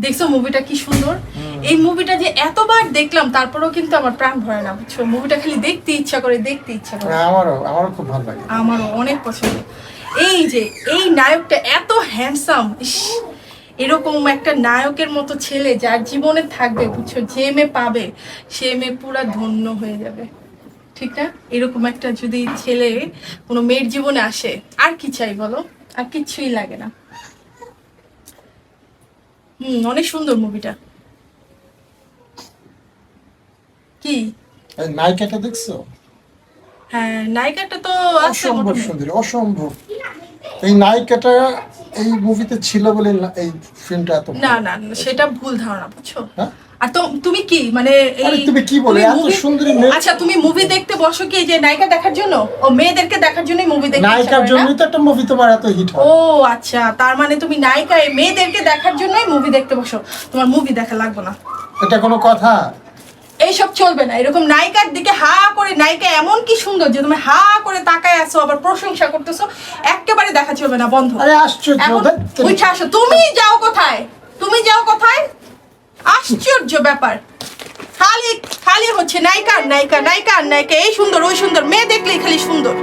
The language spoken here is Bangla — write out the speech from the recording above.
দেখছো মুভিটা কি সুন্দর। এই মুভিটা যে এতবার দেখলাম তারপরেও কিন্তু আমার প্রাণ ভরে না, বুঝছো? মুভিটা খালি দেখতে ইচ্ছা করে, দেখতে ইচ্ছা করে। আমারও খুব ভালো লাগে, আমারও অনেক পছন্দ। এই যে এই নায়কটা এত হ্যান্ডসাম, এরকম একটা নায়কের মতো ছেলে যার জীবনে থাকবে, বুঝছো, যে মেয়ে পাবে সে মেয়ে পুরা ধন্য হয়ে যাবে, ঠিক না? এরকম একটা যদি ছেলে কোনো মেয়ের জীবনে আসে, আর কি চাই বলো? আর কিচ্ছুই লাগে না। অনেক সুন্দর মুভিটা। কি নায়িকাটা দেখছো? হ্যাঁ, নায়িকাটা তো আছে অসম্ভব মোটামুটি। সুন্দর, অসম্ভব। এই নায়িকাটা এই মুভিতে ছিল বলে এই ফিল্মটা এত না না না, সেটা ভুল ধারণা, বুঝছো? হ্যাঁ? আর তো তুমি কি মানে আরে তুমি কি বলে তুমি এত movie- সুন্দরী মেয়ে? আচ্ছা, তুমি মুভি দেখতে বসো কি যে নায়িকা দেখার জন্য? ও মেয়েদেরকে দেখার জন্যই মুভি দেখতে ইচ্ছা নায়িকার করে না? জন্যই তো একটা মুভি তোমার এত হিট হয়। ও আচ্ছা, তার মানে তুমি নায়িকা মেয়েদেরকে দেখার জন্যই মুভি দেখতে বসো, তোমার মুভি দেখা লাগবে না। এটা কোনো কথা? এইসব চলবে না। এরকম নায়িকার দিকে হা করে, নায়িকা এমন কি সুন্দর যে তুমি হা করে তাকায় আছো, আবার প্রশংসা করতেছো, একেবারে দেখা চলবে না, বন্ধ। আরে আশ্চর্য, এখন উঠে আসো। তুমি যাও কোথায়? তুমি যাও কোথায়? আশ্চর্য ব্যাপার। খালি খালি হচ্ছে নায়িকা নায়িকা নায়িকা নায়িকা, এই সুন্দর ওই সুন্দর, মেয়ে দেখলেই খালি সুন্দর।